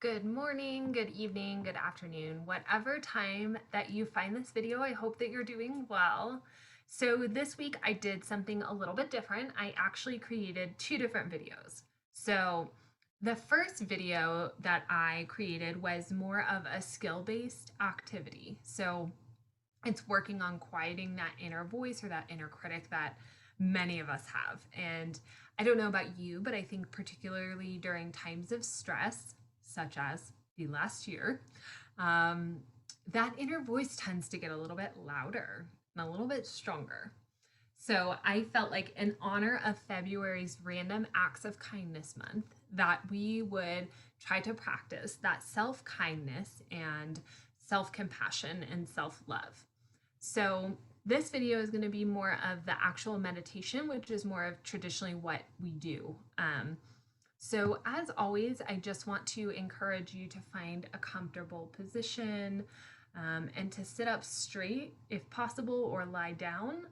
Good morning, good evening, good afternoon, whatever time that you find this video, I hope that you're doing well. So this week I did something a little bit different. I actually created two different videos. So the first video that I created was more of a skill-based activity. So it's working on quieting that inner voice or that inner critic that many of us have. And I don't know about you, but I think particularly during times of stress, such as the last year, um, that inner voice tends to get a little bit louder and a little bit stronger. So I felt like in honor of February's Random Acts of Kindness Month, that we would try to practice that self kindness and self compassion and self love. So this video is going to be more of the actual meditation, which is more of traditionally what we do. So as always, I just want to encourage you to find a comfortable position and to sit up straight if possible or lie down.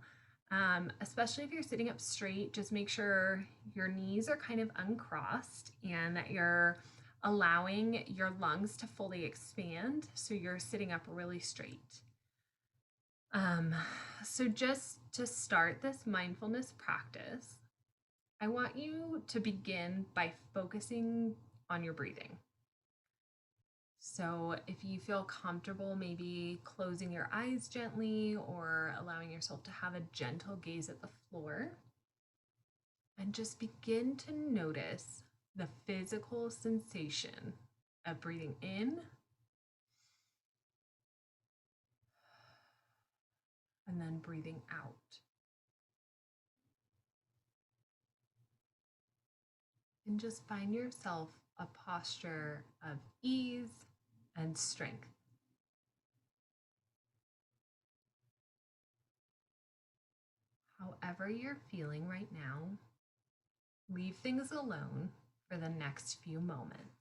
Especially if you're sitting up straight, just make sure your knees are kind of uncrossed and that you're allowing your lungs to fully expand so you're sitting up really straight. Um, so, just to start this mindfulness practice, I want you to begin by focusing on your breathing. So, if you feel comfortable, maybe closing your eyes gently or allowing yourself to have a gentle gaze at the floor, and just begin to notice the physical sensation of breathing in and then breathing out. And just find yourself a posture of ease and strength. However, you're feeling right now, leave things alone for the next few moments.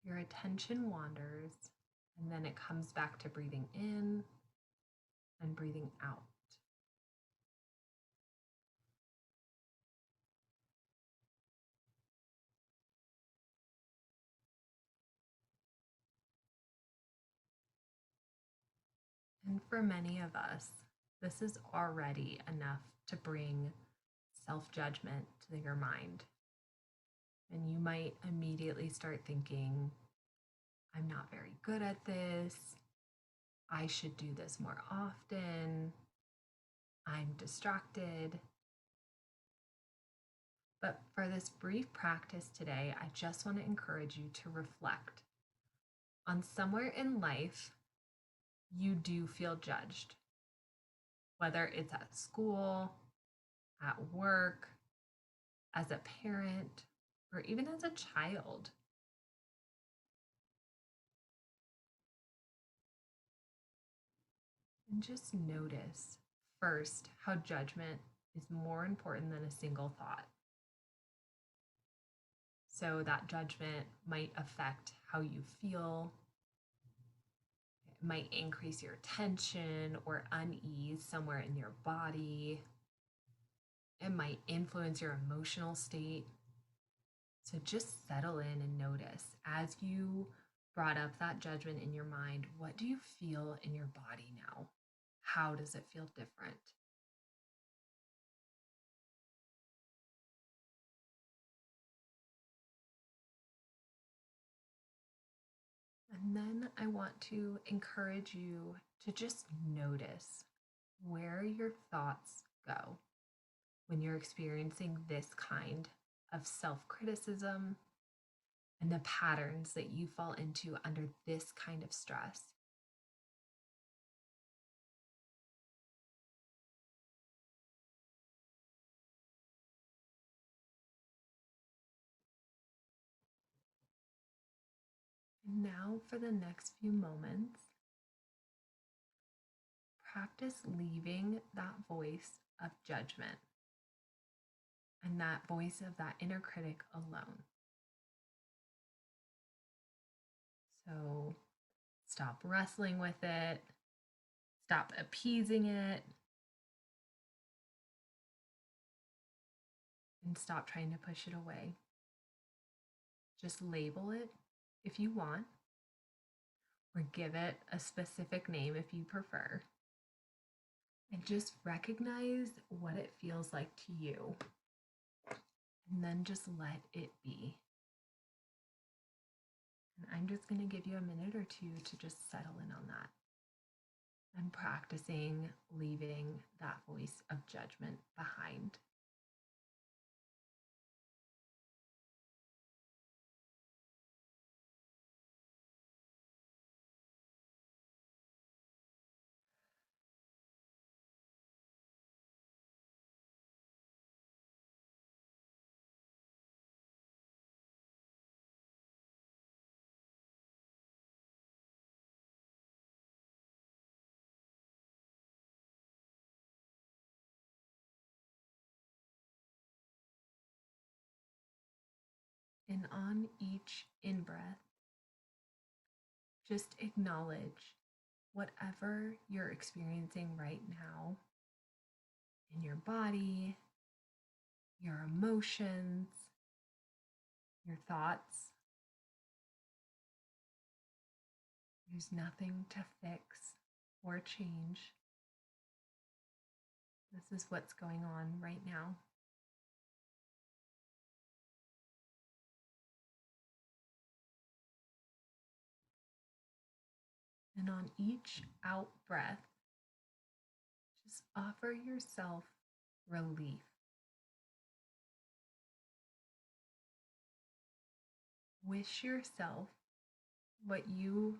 Your attention wanders, and then it comes back to breathing in and breathing out. And for many of us, this is already enough to bring self judgment to your mind. And you might immediately start thinking, I'm not very good at this. I should do this more often. I'm distracted. But for this brief practice today, I just want to encourage you to reflect on somewhere in life you do feel judged, whether it's at school, at work, as a parent, or even as a child. And just notice first how judgment is more important than a single thought. So that judgment might affect how you feel. It might increase your tension or unease somewhere in your body. It might influence your emotional state. So just settle in and notice as you brought up that judgment in your mind, what do you feel in your body now? How does it feel different? And then I want to encourage you to just notice where your thoughts go when you're experiencing this kind of self criticism and the patterns that you fall into under this kind of stress. And now, for the next few moments, practice leaving that voice of judgment and that voice of that inner critic alone. So stop wrestling with it, stop appeasing it, and stop trying to push it away. Just label it if you want, or give it a specific name if you prefer. And just recognize what it feels like to you. And then just let it be. And I'm just going to give you a minute or two to just settle in on that. And practicing leaving that voice of judgment behind. And on each in breath, just acknowledge whatever you're experiencing right now in your body, your emotions, your thoughts. There's nothing to fix or change. This is what's going on right now. And on each out breath, just offer yourself relief. Wish yourself what you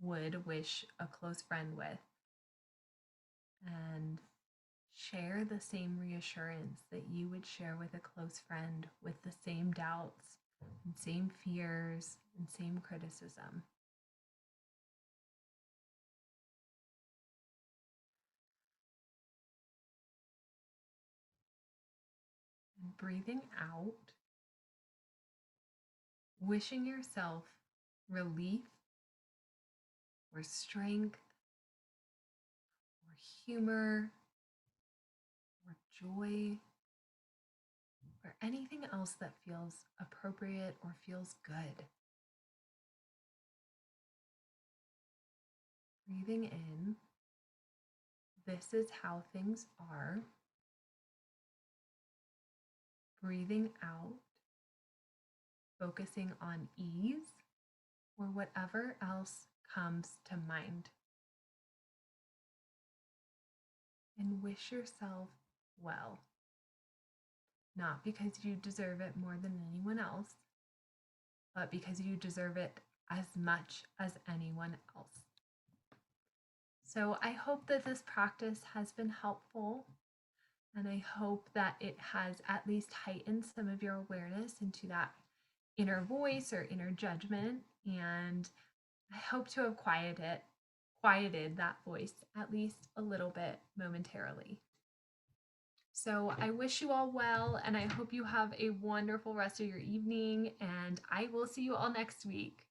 would wish a close friend with, and share the same reassurance that you would share with a close friend with the same doubts and same fears and same criticism. And breathing out, wishing yourself relief or strength or humor or joy or anything else that feels appropriate or feels good. Breathing in, this is how things are. Breathing out, focusing on ease or whatever else comes to mind. And wish yourself well, not because you deserve it more than anyone else, but because you deserve it as much as anyone else. So I hope that this practice has been helpful, and I hope that it has at least heightened some of your awareness into that inner voice or inner judgment, and I hope to have quieted that voice at least a little bit momentarily. So I wish you all well, and I hope you have a wonderful rest of your evening, and I will see you all next week.